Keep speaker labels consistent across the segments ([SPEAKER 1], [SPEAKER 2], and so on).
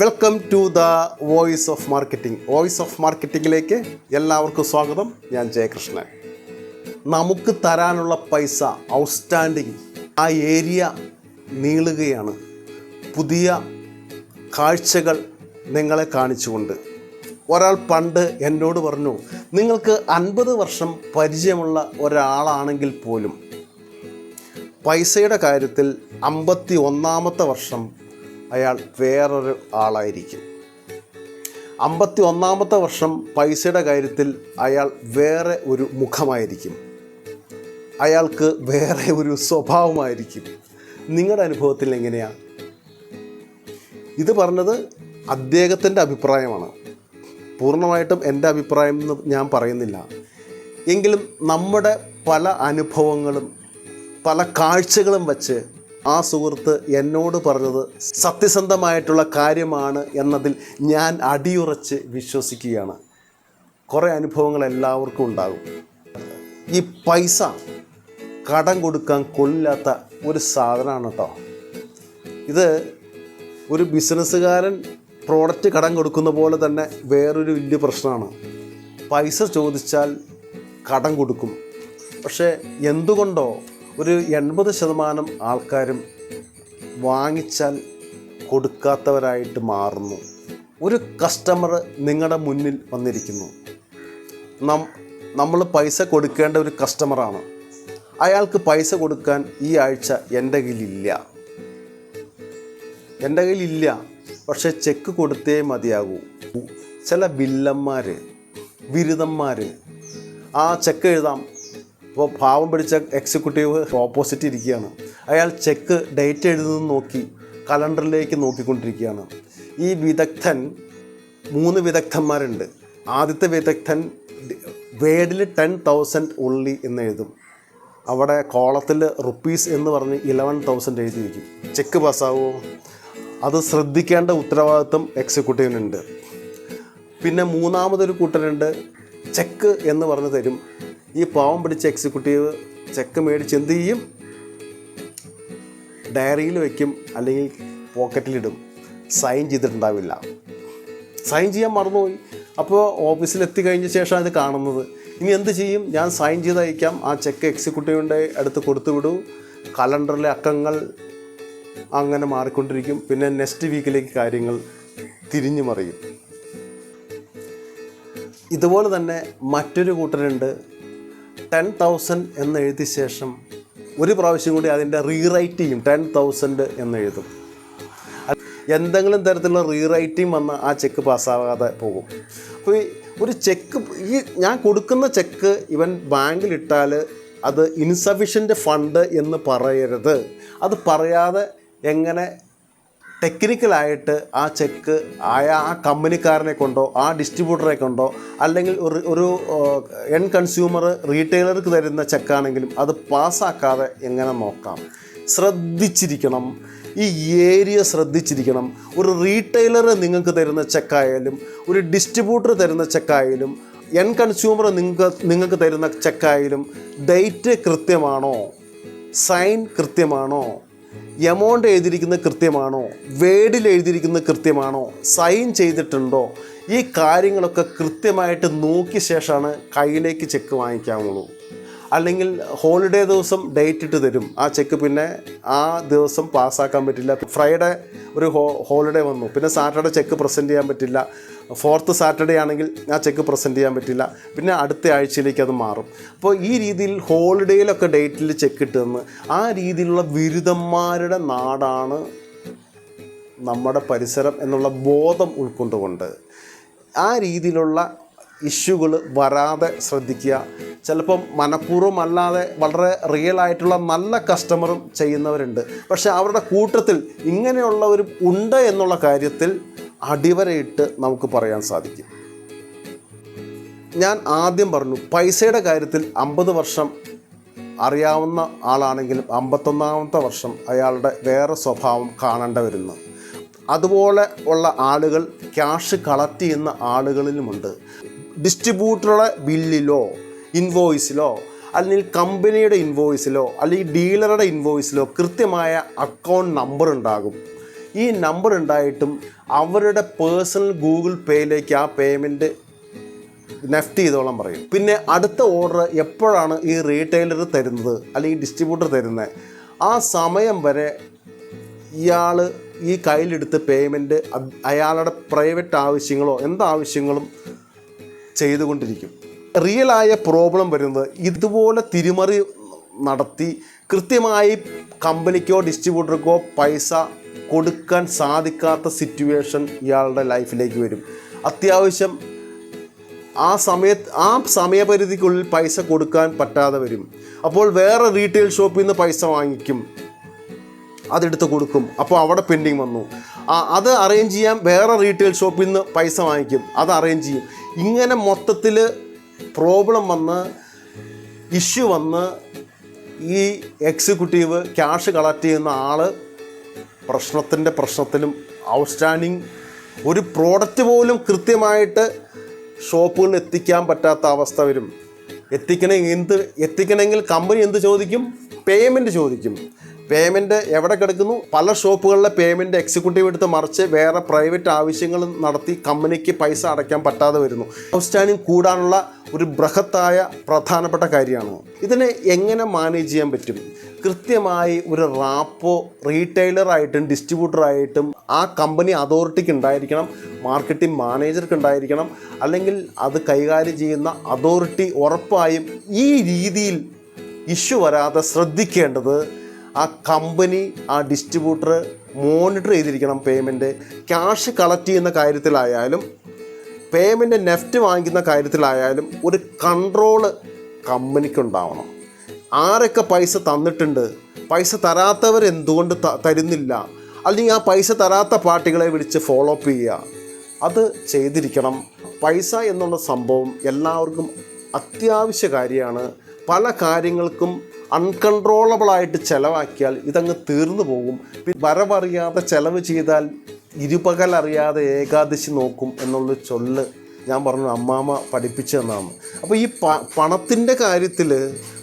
[SPEAKER 1] Welcome to the voice of marketing. Voice of മാർക്കറ്റിങ്ങിലേക്ക് എല്ലാവർക്കും സ്വാഗതം. ഞാൻ ജയകൃഷ്ണൻ. നമുക്ക് തരാനുള്ള പൈസ ഔട്ട്സ്റ്റാൻഡിങ്, ആ ഏരിയ നീളുകയാണ്. പുതിയ കാഴ്ചകൾ നിങ്ങളെ കാണിച്ചുകൊണ്ട് ഒരാൾ പണ്ട് എന്നോട് പറഞ്ഞു, നിങ്ങൾക്ക് 50 വർഷം പരിചയമുള്ള ഒരാളാണെങ്കിൽ പോലും പൈസയുടെ കാര്യത്തിൽ 51ാമത്തെ വർഷം അയാൾ വേറൊരു ആളായിരിക്കും. 51ാമത്തെ വർഷം പൈസയുടെ കാര്യത്തിൽ അയാൾ വേറെ ഒരു മുഖമായിരിക്കും. അയാൾക്ക് വേറെ ഒരു സ്വഭാവമായിരിക്കും. നിങ്ങളുടെ അനുഭവത്തിൽ എങ്ങനെയാണ്? ഇത് പറഞ്ഞത് അദ്ദേഹത്തിൻ്റെ അഭിപ്രായമാണ്. പൂർണ്ണമായിട്ടും എൻ്റെ അഭിപ്രായം എന്ന് ഞാൻ പറയുന്നില്ല. എങ്കിലും നമ്മുടെ പല അനുഭവങ്ങളും പല കാഴ്ചകളും വച്ച് ആ സുഹൃത്ത് എന്നോട് പറഞ്ഞത് സത്യസന്ധമായിട്ടുള്ള കാര്യമാണ് എന്നതിൽ ഞാൻ അടിയുറച്ച് വിശ്വസിക്കുകയാണ്. കുറേ അനുഭവങ്ങൾ എല്ലാവർക്കും ഉണ്ടാകും. ഈ പൈസ കടം കൊടുക്കാൻ കൊള്ളില്ലാത്ത ഒരു സാധനമാണ് കേട്ടോ. ഇത് ഒരു ബിസിനസ്സുകാരൻ പ്രോഡക്റ്റ് കടം കൊടുക്കുന്ന പോലെ തന്നെ വേറൊരു വലിയ പ്രശ്നമാണ്. പൈസ ചോദിച്ചാൽ കടം കൊടുക്കും. പക്ഷേ എന്തുകൊണ്ടോ ഒരു 80% ആൾക്കാരും വാങ്ങിച്ചാൽ കൊടുക്കാത്തവരായിട്ട് മാറുന്നു. ഒരു കസ്റ്റമർ നിങ്ങളുടെ മുന്നിൽ വന്നിരിക്കുന്നു. നമ്മൾ പൈസ കൊടുക്കേണ്ട ഒരു കസ്റ്റമറാണ്. അയാൾക്ക് പൈസ കൊടുക്കാൻ ഈ ആഴ്ച എൻ്റെ കയ്യിലില്ല, പക്ഷേ ചെക്ക് കൊടുത്തേ മതിയാകൂ. ചില വില്ലന്മാർ, ബിരുദന്മാർ ആ ചെക്ക് എഴുതാം. ഇപ്പോൾ പാവം പിടിച്ച എക്സിക്യൂട്ടീവ് ഓപ്പോസിറ്റ് ഇരിക്കുകയാണ്. അയാൾ ചെക്ക് ഡേറ്റ് എഴുതുന്നത് നോക്കി കലണ്ടറിലേക്ക് നോക്കിക്കൊണ്ടിരിക്കുകയാണ്. ഈ വിദഗ്ധൻ 3 വിദഗ്ധന്മാരുണ്ട്. ആദ്യത്തെ വിദഗ്ധൻ വേഡിൽ 10,000 ഉള്ളി എന്ന് എഴുതും. അവിടെ കോളത്തിൽ റുപ്പീസ് എന്ന് പറഞ്ഞ് 11,000 എഴുതിയിരിക്കും. ചെക്ക് പാസ്സാവുമോ? അത് ശ്രദ്ധിക്കേണ്ട ഉത്തരവാദിത്വം എക്സിക്യൂട്ടീവിനുണ്ട്. പിന്നെ 3ാമതൊരു കൂട്ടരുണ്ട്, ചെക്ക് എന്ന് പറഞ്ഞ് തരും. ഈ പാവം പിടിച്ച എക്സിക്യൂട്ടീവ് ചെക്ക് മേടിച്ച് എന്ത് ചെയ്യും? ഡയറിയിൽ വയ്ക്കും, അല്ലെങ്കിൽ പോക്കറ്റിലിടും. സൈൻ ചെയ്തിട്ടുണ്ടാവില്ല. സൈൻ ചെയ്യാൻ മറന്നുപോയി. അപ്പോൾ ഓഫീസിലെത്തി കഴിഞ്ഞ ശേഷമാണ് ഇത് കാണുന്നത്. ഇനി എന്ത് ചെയ്യും? ഞാൻ സൈൻ ചെയ്ത് അയക്കാം. ആ ചെക്ക് എക്സിക്യൂട്ടീവിൻ്റെ അടുത്ത് കൊടുത്തു വിടൂ. കലണ്ടറിലെ അക്കങ്ങൾ അങ്ങനെ മാറിക്കൊണ്ടിരിക്കും. പിന്നെ നെക്സ്റ്റ് വീക്കിലേക്ക് കാര്യങ്ങൾ തിരിഞ്ഞു മറിയും. ഇതുപോലെ തന്നെ മറ്റൊരു കൂട്ടരുണ്ട്, 10,000 എന്ന് എഴുതിയ ശേഷം ഒരു പ്രാവശ്യം കൂടി അതിൻ്റെ റീറൈറ്റ് ചെയ്യും. 10,000 എന്ന് എഴുതും. എന്തെങ്കിലും തരത്തിലുള്ള റീറൈറ്റിംഗ് വന്ന് ആ ചെക്ക് പാസ്സാകാതെ പോകും. അപ്പോൾ ഒരു ചെക്ക്, ഈ ഞാൻ കൊടുക്കുന്ന ചെക്ക് ഇവൻ ബാങ്കിലിട്ടാൽ അത് ഇൻസഫിഷ്യൻ്റ് ഫണ്ട് എന്ന് പറയരുത്. അത് പറയാതെ എങ്ങനെ ടെക്നിക്കലായിട്ട് ആ ചെക്ക് ആ കമ്പനിക്കാരനെ കൊണ്ടോ ആ ഡിസ്ട്രിബ്യൂട്ടറെ കൊണ്ടോ അല്ലെങ്കിൽ ഒരു എൻ കൺസ്യൂമർ റീറ്റെയിലർക്ക് തരുന്ന ചെക്കാണെങ്കിലും അത് പാസ്സാക്കാതെ എങ്ങനെ നോക്കാം? ശ്രദ്ധിച്ചിരിക്കണം. ഈ ഏരിയ ശ്രദ്ധിച്ചിരിക്കണം. ഒരു റീറ്റെയിലർ നിങ്ങൾക്ക് തരുന്ന ചെക്കായാലും ഒരു ഡിസ്ട്രിബ്യൂട്ടർ തരുന്ന ചെക്കായാലും എൻ കൺസ്യൂമർ നിങ്ങൾക്ക് തരുന്ന ചെക്കായാലും ഡേറ്റ് കൃത്യമാണോ? സൈൻ കൃത്യമാണോ? എമൗണ്ട് എഴുതിയിരിക്കുന്നത് കൃത്യമാണോ? വേഡിൽ എഴുതിയിരിക്കുന്നത് കൃത്യമാണോ? സൈൻ ചെയ്തിട്ടുണ്ടോ? ഈ കാര്യങ്ങളൊക്കെ കൃത്യമായിട്ട് നോക്കിയ ശേഷമാണ് കയ്യിലേക്ക് ചെക്ക് വാങ്ങിക്കാവുള്ളൂ. അല്ലെങ്കിൽ ഹോളിഡേ ദിവസം ഡേറ്റ് ഇട്ട് തരും. ആ ചെക്ക് പിന്നെ ആ ദിവസം പാസ്സാക്കാൻ പറ്റില്ല. ഫ്രൈഡേ ഒരു ഹോളിഡേ വന്നു, പിന്നെ സാറ്റർഡേ ചെക്ക് പ്രസൻറ്റ് ചെയ്യാൻ പറ്റില്ല. 4th സാറ്റർഡേ ആണെങ്കിൽ ആ ചെക്ക് പ്രസൻറ്റ് ചെയ്യാൻ പറ്റില്ല. പിന്നെ അടുത്ത ആഴ്ചയിലേക്ക് അത് മാറും. അപ്പോൾ ഈ രീതിയിൽ ഹോളിഡേയിലൊക്കെ ഡേറ്റിൽ ചെക്ക് ഇട്ടുതന്ന് ആ രീതിയിലുള്ള ബിരുദന്മാരുടെ നാടാണ് നമ്മുടെ പരിസരം എന്നുള്ള ബോധം ഉൾക്കൊണ്ടുകൊണ്ട് ആ രീതിയിലുള്ള ഇഷ്യൂകൾ വരാതെ ശ്രദ്ധിക്കുക. ചിലപ്പം മനഃപൂർവ്വം അല്ലാതെ വളരെ റിയലായിട്ടുള്ള നല്ല കസ്റ്റമറും ചെയ്യുന്നവരുണ്ട്. പക്ഷേ അവരുടെ കൂട്ടത്തിൽ ഇങ്ങനെയുള്ളവരും ഉണ്ട് എന്നുള്ള കാര്യത്തിൽ അടിവരയിട്ട് നമുക്ക് പറയാൻ സാധിക്കും. ഞാൻ ആദ്യം പറഞ്ഞു, പൈസയുടെ കാര്യത്തിൽ 50 വർഷം അറിയാവുന്ന ആളാണെങ്കിലും 51ാമത്തെ വർഷം അയാളുടെ വേറെ സ്വഭാവം കാണേണ്ടി വരുന്നു. അതുപോലെ ഉള്ള ആളുകൾ ക്യാഷ് കളക്ട് ചെയ്യുന്ന ആളുകളിലുമുണ്ട്. ഡിസ്ട്രിബ്യൂട്ടറുടെ ബില്ലിലോ ഇൻവോയ്സിലോ അല്ലെങ്കിൽ കമ്പനിയുടെ ഇൻവോയ്സിലോ അല്ലെങ്കിൽ ഡീലറുടെ ഇൻവോയ്സിലോ കൃത്യമായ അക്കൗണ്ട് നമ്പർ ഉണ്ടാകും. ഈ നമ്പർ ഉണ്ടായിട്ടും അവരുടെ പേഴ്സണൽ ഗൂഗിൾ പേയിലേക്ക് ആ പേയ്മെൻറ്റ് നെഫ്റ്റ് ചെയ്തോളം പറയും. പിന്നെ അടുത്ത ഓർഡർ എപ്പോഴാണ് ഈ റീറ്റെയിലർ തരുന്നത് അല്ലെങ്കിൽ ഡിസ്ട്രിബ്യൂട്ടർ തരുന്നത്, ആ സമയം വരെ ഇയാൾ ഈ കയ്യിലെടുത്ത് പേയ്മെൻറ്റ് അയാളുടെ പ്രൈവറ്റ് ആവശ്യങ്ങളോ എന്താവശ്യങ്ങളും ചെയ്തുകൊണ്ടിരിക്കും. റിയലായ പ്രോബ്ലം വരുന്നത് ഇതുപോലെ തിരിമറി നടത്തി കൃത്യമായി കമ്പനിക്കോ ഡിസ്ട്രിബ്യൂട്ടർക്കോ പൈസ കൊടുക്കാൻ സാധിക്കാത്ത സിറ്റുവേഷൻ ഇയാളുടെ ലൈഫിലേക്ക് വരും. അത്യാവശ്യം ആ സമയപരിധിക്കുള്ളിൽ പൈസ കൊടുക്കാൻ പറ്റാതെ വരും. അപ്പോൾ വേറെ റീറ്റെയിൽ ഷോപ്പിൽ നിന്ന് പൈസ വാങ്ങിക്കും, അതെടുത്ത് കൊടുക്കും, അപ്പോൾ അവിടെ പെൻഡിങ് വന്നു. അത് അറേഞ്ച് ചെയ്യാൻ വേറെ റീറ്റെയിൽ ഷോപ്പിൽ നിന്ന് പൈസ വാങ്ങിക്കും, അത് അറേഞ്ച് ചെയ്യും. ഇങ്ങനെ മൊത്തത്തിൽ പ്രോബ്ലം വന്ന് ഇഷ്യൂ വന്ന് ഈ എക്സിക്യൂട്ടീവ് ക്യാഷ് കളക്ട് ചെയ്യുന്ന ആൾ പ്രശ്നത്തിലും ഔട്ട്സ്റ്റാൻഡിങ് ഒരു പ്രോഡക്റ്റ് പോലും കൃത്യമായിട്ട് ഷോപ്പുകളിൽ എത്തിക്കാൻ പറ്റാത്ത അവസ്ഥ വരും. എത്തിക്കണമെങ്കിൽ കമ്പനി എന്ത് ചോദിക്കും? പേയ്മെൻറ്റ് ചോദിക്കും. പേയ്മെൻറ്റ് എവിടെ കിടക്കുന്നു? പല ഷോപ്പുകളിലെ പേയ്മെൻറ്റ് എക്സിക്യൂട്ടീവ് എടുത്ത് മറിച്ച് വേറെ പ്രൈവറ്റ് ആവശ്യങ്ങൾ നടത്തി കമ്പനിക്ക് പൈസ അടയ്ക്കാൻ പറ്റാതെ വരുന്നു. ഔട്ട്സ്റ്റാൻഡിങ് കൂടാനുള്ള ഒരു ബൃഹത്തായ പ്രധാനപ്പെട്ട കാര്യമാണ്. ഇതിനെ എങ്ങനെ മാനേജ് ചെയ്യാൻ പറ്റും? കൃത്യമായി ഒരു റാപ്പോ റീറ്റെയിലറായിട്ടും ഡിസ്ട്രിബ്യൂട്ടറായിട്ടും ആ കമ്പനി അതോറിറ്റിക്ക് ഉണ്ടായിരിക്കണം, മാർക്കറ്റിംഗ് മാനേജർക്ക് ഉണ്ടായിരിക്കണം, അല്ലെങ്കിൽ അത് കൈകാര്യം ചെയ്യുന്ന അതോറിറ്റി ഉറപ്പായും ഈ രീതിയിൽ ഇഷ്യൂ വരാതെ ശ്രദ്ധിക്കേണ്ടത് ആ കമ്പനി ആ ഡിസ്ട്രിബ്യൂട്ടർ മോണിറ്റർ ചെയ്തിരിക്കണം. പേയ്മെൻറ്റ് ക്യാഷ് കളക്ട് ചെയ്യുന്ന കാര്യത്തിലായാലും പേയ്മെൻറ്റ് നെഫ്റ്റ് വാങ്ങിക്കുന്ന കാര്യത്തിലായാലും ഒരു കൺട്രോള് കമ്പനിക്കുണ്ടാവണം. ആരൊക്കെ പൈസ തന്നിട്ടുണ്ട്, പൈസ തരാത്തവർ എന്തുകൊണ്ട് തരുന്നില്ല, അല്ലെങ്കിൽ ആ പൈസ തരാത്ത പാർട്ടികളെ വിളിച്ച് ഫോളോ അപ്പ് ചെയ്യുക, അത് ചെയ്തിരിക്കണം. പൈസ എന്നുള്ള സംഭവം എല്ലാവർക്കും അത്യാവശ്യ കാര്യമാണ്. പല കാര്യങ്ങൾക്കും അൺകൺട്രോളബിളായിട്ട് ചിലവാക്കിയാൽ ഇതങ്ങ് തീർന്നു പോകും. വരവറിയാതെ ചിലവ് ചെയ്താൽ ഇരുപകലറിയാതെ ഏകാദശി നോക്കും എന്നുള്ള ചൊല്ല് ഞാൻ പറഞ്ഞു അമ്മാമ്മ പഠിപ്പിച്ചു തന്നതാണ്. അപ്പോൾ ഈ പണത്തിൻ്റെ കാര്യത്തിൽ,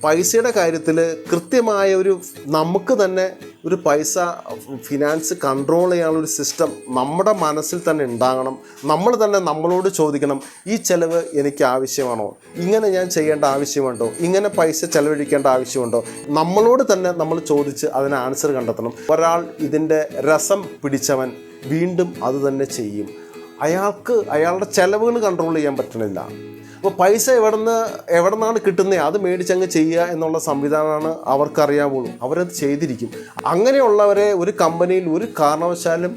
[SPEAKER 1] പൈസയുടെ കാര്യത്തിൽ കൃത്യമായ നമുക്ക് തന്നെ ഒരു പൈസ ഫിനാൻസ് കൺട്രോൾ ചെയ്യാനുള്ളൊരു സിസ്റ്റം നമ്മുടെ മനസ്സിൽ തന്നെ ഉണ്ടാകണം. നമ്മൾ തന്നെ നമ്മളോട് ചോദിക്കണം, ഈ ചിലവ് എനിക്ക് ആവശ്യമാണോ, ഇങ്ങനെ ഞാൻ ചെയ്യേണ്ട ആവശ്യമുണ്ടോ, ഇങ്ങനെ പൈസ ചിലവഴിക്കേണ്ട ആവശ്യമുണ്ടോ, നമ്മളോട് തന്നെ നമ്മൾ ചോദിച്ച് അതിന് ആൻസർ കണ്ടെത്തണം. ഒരാൾ ഇതിൻ്റെ രസം പിടിച്ചവൻ വീണ്ടും അത് തന്നെ ചെയ്യും. അയാളുടെ ചിലവുകൾ കൺട്രോൾ ചെയ്യാൻ പറ്റണില്ല. അപ്പോൾ പൈസ എവിടെ നിന്നാണ് കിട്ടുന്നത് അത് മേടിച്ചങ്ങ് ചെയ്യുക എന്നുള്ള സംവിധാനമാണ് അവർക്കറിയാവുള്ളൂ. അവരത് ചെയ്തിരിക്കും. അങ്ങനെയുള്ളവരെ ഒരു കമ്പനിയിൽ ഒരു കാരണവശാലും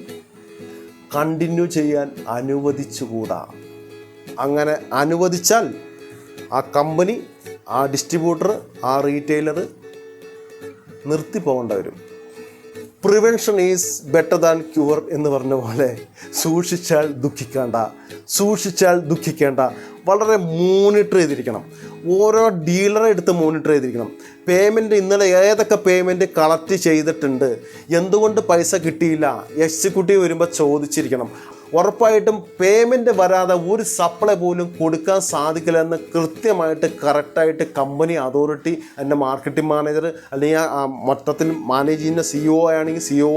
[SPEAKER 1] കണ്ടിന്യൂ ചെയ്യാൻ അനുവദിച്ചുകൂടാ. അങ്ങനെ അനുവദിച്ചാൽ ആ കമ്പനി, ആ ഡിസ്ട്രിബ്യൂട്ടർ, ആ റീറ്റെയിലർ നിർത്തിപ്പോകേണ്ടി വരും. Prevention is better than cure എന്ന് പറഞ്ഞ പോലെ സൂക്ഷിച്ചാൽ ദുഃഖിക്കേണ്ട. വളരെ മോണിറ്റർ ചെയ്തിരിക്കണം. ഓരോ ഡീലറെ എടുത്ത് മോണിറ്റർ ചെയ്തിരിക്കണം. പേയ്മെൻറ്റ് ഇന്നലെ ഏതൊക്കെ പേയ്മെൻറ്റ് കളക്ട് ചെയ്തിട്ടുണ്ട്, എന്തുകൊണ്ട് പൈസ കിട്ടിയില്ല, എക്സിക്യൂട്ടീവ് വരുമ്പോൾ ചോദിച്ചിരിക്കണം. ഉറപ്പായിട്ടും പേയ്മെൻറ്റ് വരാതെ ഒരു സപ്ലൈ പോലും കൊടുക്കാൻ സാധിക്കില്ലെന്ന് കൃത്യമായിട്ട് കറക്റ്റായിട്ട് കമ്പനി അതോറിറ്റി, എൻ്റെ മാർക്കറ്റിംഗ് മാനേജർ, അല്ലെങ്കിൽ ആ മൊത്തത്തിൽ മാനേജ് ചെയ്യുന്ന CEO ആണെങ്കിൽ CEO,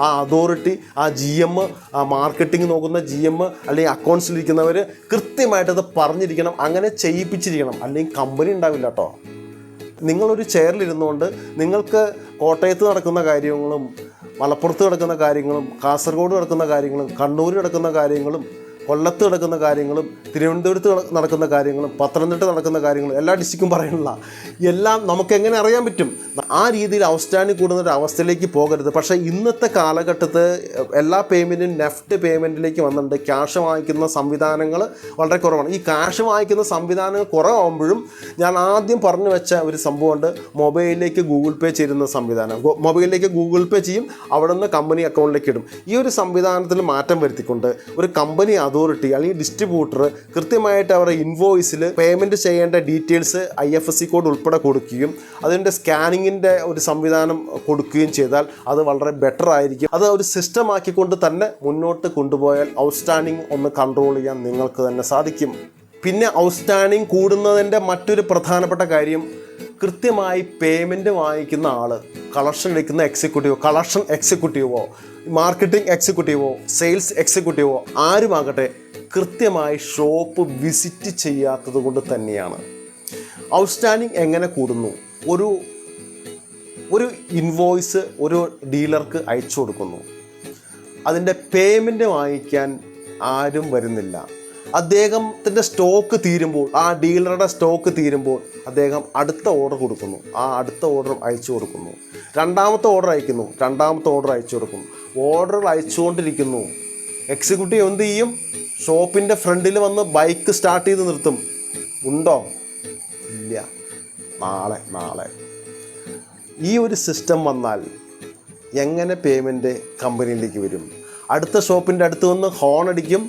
[SPEAKER 1] ആ അതോറിറ്റി, ആ GM, ആ മാർക്കറ്റിംഗ് നോക്കുന്ന GM, അല്ലെങ്കിൽ അക്കൗണ്ട്സിലിരിക്കുന്നവർ കൃത്യമായിട്ടത് പറഞ്ഞിരിക്കണം. അങ്ങനെ ചെയ്യിപ്പിച്ചിരിക്കണം. അല്ലെങ്കിൽ കമ്പനി ഉണ്ടാവില്ല കേട്ടോ. നിങ്ങളൊരു ചെയറിലിരുന്നുകൊണ്ട് നിങ്ങൾക്ക് കോട്ടയത്ത് നടക്കുന്ന കാര്യങ്ങളും മലപ്പുറത്ത് നടക്കുന്ന കാര്യങ്ങളും കാസർഗോഡ് നടക്കുന്ന കാര്യങ്ങളും കണ്ണൂർ നടക്കുന്ന കാര്യങ്ങളും കൊല്ലത്ത് നടക്കുന്ന കാര്യങ്ങളും തിരുവനന്തപുരത്ത് നടക്കുന്ന കാര്യങ്ങളും പത്തനംതിട്ട നടക്കുന്ന കാര്യങ്ങളും എല്ലാ ഡിസ്ട്രിക്റ്റും പറയാനുള്ള എല്ലാം നമുക്കെങ്ങനെ അറിയാൻ പറ്റും? ആ രീതിയിൽ ഔട്ട്സ്റ്റാൻഡിങ് കൂടുന്ന ഒരു അവസ്ഥയിലേക്ക് പോകരുത്. പക്ഷേ ഇന്നത്തെ കാലഘട്ടത്ത് എല്ലാ പേയ്മെൻറ്റും നെഫ്റ്റ് പേയ്മെൻറ്റിലേക്ക് വന്നിട്ടുണ്ട്. ക്യാഷ് വാങ്ങിക്കുന്ന സംവിധാനങ്ങൾ വളരെ കുറവാണ്. ഈ ക്യാഷ് വാങ്ങിക്കുന്ന സംവിധാനങ്ങൾ കുറവാകുമ്പോഴും ഞാൻ ആദ്യം പറഞ്ഞു വെച്ച ഒരു സംഭവമുണ്ട്, മൊബൈലിലേക്ക് ഗൂഗിൾ പേ ചെയ്യുന്ന സംവിധാനം. മൊബൈലിലേക്ക് ഗൂഗിൾ പേ ചെയ്യും, അവിടെ നിന്ന് കമ്പനി അക്കൗണ്ടിലേക്ക് ഇടും. ഈ ഒരു സംവിധാനത്തിൽ മാറ്റം വരുത്തിക്കൊണ്ട് ഒരു കമ്പനി അതോറിറ്റി അല്ലെങ്കിൽ ഡിസ്ട്രിബ്യൂട്ടർ കൃത്യമായിട്ട് അവരുടെ ഇൻവോയ്സിൽ പേയ്മെൻറ്റ് ചെയ്യേണ്ട ഡീറ്റെയിൽസ് IFSC കോഡ് ഉൾപ്പെടെ കൊടുക്കുകയും അതിൻ്റെ സ്കാനിങ്ങിൻ്റെ ഒരു സംവിധാനം കൊടുക്കുകയും ചെയ്താൽ അത് വളരെ ബെറ്റർ ആയിരിക്കും. അത് ഒരു സിസ്റ്റം ആക്കിക്കൊണ്ട് തന്നെ മുന്നോട്ട് കൊണ്ടുപോയാൽ ഔട്ട്സ്റ്റാൻഡിങ് ഒന്ന് കൺട്രോൾ ചെയ്യാൻ നിങ്ങൾക്ക് തന്നെ സാധിക്കും. പിന്നെ ഔട്ട്സ്റ്റാൻഡിങ് കൂടുന്നതിൻ്റെ മറ്റൊരു പ്രധാനപ്പെട്ട കാര്യം കൃത്യമായി പേയ്മെൻറ്റ് വാങ്ങിക്കുന്ന ആൾ കളക്ഷൻ എടുക്കുന്ന എക്സിക്യൂട്ടീവോ, കളക്ഷൻ എക്സിക്യൂട്ടീവോ, മാർക്കറ്റിംഗ് എക്സിക്യൂട്ടീവോ, സെയിൽസ് എക്സിക്യൂട്ടീവോ ആരുമാകട്ടെ കൃത്യമായി ഷോപ്പ് വിസിറ്റ് ചെയ്യാത്തത് കൊണ്ട് തന്നെയാണ്. ഔട്ട്സ്റ്റാൻഡിങ് എങ്ങനെ കൂടുന്നു? ഒരു ഇൻവോയ്സ് ഒരു ഡീലർക്ക് അയച്ചു കൊടുക്കുന്നു, അതിൻ്റെ പേയ്മെൻറ്റ് വാങ്ങിക്കാൻ ആരും വരുന്നില്ല. അദ്ദേഹത്തിൻ്റെ സ്റ്റോക്ക് തീരുമ്പോൾ, ആ ഡീലറുടെ സ്റ്റോക്ക് തീരുമ്പോൾ അദ്ദേഹം അടുത്ത ഓർഡർ കൊടുക്കുന്നു, ആ അടുത്ത ഓർഡർ അയച്ചു കൊടുക്കുന്നു, രണ്ടാമത്തെ ഓർഡർ അയക്കുന്നു, രണ്ടാമത്തെ ഓർഡർ അയച്ചു കൊടുക്കുന്നു. ഓർഡറുകൾ അയച്ചുകൊണ്ടിരിക്കുന്നു. എക്സിക്യൂട്ടീവ് എന്ത് ചെയ്യും? ഷോപ്പിൻ്റെ ഫ്രണ്ടിൽ വന്ന് ബൈക്ക് സ്റ്റാർട്ട് ചെയ്ത് നിർത്തും. ഉണ്ടോ? ഇല്ല. നാളെ. ഈ ഒരു സിസ്റ്റം വന്നാൽ എങ്ങനെ പേയ്മെൻറ്റ് കമ്പനിയിലേക്ക് വരും? അടുത്ത ഷോപ്പിൻ്റെ അടുത്ത് വന്ന് ഹോൺ അടിക്കും.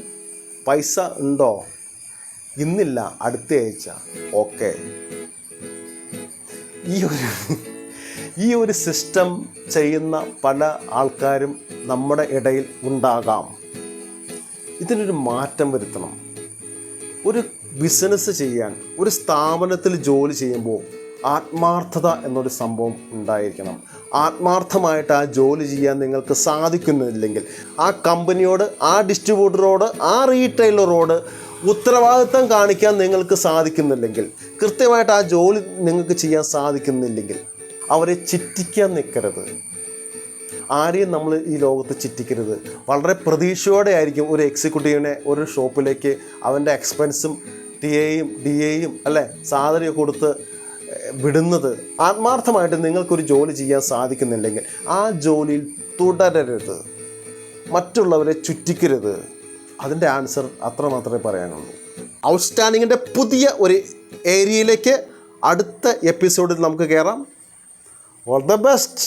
[SPEAKER 1] പൈസ ഉണ്ടോ? ഇന്നില്ല, അടുത്ത ആഴ്ച. ഓക്കെ. ഈ ഒരു സിസ്റ്റം ചെയ്യുന്ന പല ആൾക്കാരും നമ്മുടെ ഇടയിൽ ഉണ്ടാകാം. ഇതിനൊരു മാറ്റം വരുത്തണം. ഒരു ബിസിനസ് ചെയ്യാൻ, ഒരു സ്ഥാപനത്തിൽ ജോലി ചെയ്യുമ്പോൾ ആത്മാർത്ഥത എന്നൊരു സംഭവം ഉണ്ടായിരിക്കണം. ആത്മാർത്ഥമായിട്ട് ആ ജോലി ചെയ്യാൻ നിങ്ങൾക്ക് സാധിക്കുന്നില്ലെങ്കിൽ ആ കമ്പനിയോട്, ആ ഡിസ്ട്രിബ്യൂട്ടറോട്, ആ റീറ്റെയിലറോട് ഉത്തരവാദിത്തം കാണിക്കാൻ നിങ്ങൾക്ക് സാധിക്കുന്നില്ലെങ്കിൽ, കൃത്യമായിട്ട് ആ ജോലി നിങ്ങൾക്ക് ചെയ്യാൻ സാധിക്കുന്നില്ലെങ്കിൽ അവരെ ചിറ്റിക്കാൻ നിൽക്കരുത്. ആരെയും നമ്മൾ ഈ ലോകത്ത് ചിറ്റിക്കരുത്. വളരെ പ്രതീക്ഷയോടെ ആയിരിക്കും ഒരു എക്സിക്യൂട്ടീവിനെ ഒരു ഷോപ്പിലേക്ക് അവൻ്റെ എക്സ്പെൻസും DAയും അല്ലേ സാലറിയൊക്കെ കൊടുത്ത് വിടുന്നത്. ആത്മാർത്ഥമായിട്ട് നിങ്ങൾക്കൊരു ജോലി ചെയ്യാൻ സാധിക്കുന്നില്ലെങ്കിൽ ആ ജോലിയിൽ തുടരരുത്, മറ്റുള്ളവരെ ചുറ്റിക്കരുത്. അതിൻ്റെ ആൻസർ അത്ര മാത്രമേ പറയാനുള്ളൂ. ഔട്ട്സ്റ്റാൻഡിങ്ങിൻ്റെ പുതിയ ഒരു ഏരിയയിലേക്ക് അടുത്ത എപ്പിസോഡിൽ നമുക്ക് കയറാം. All the best.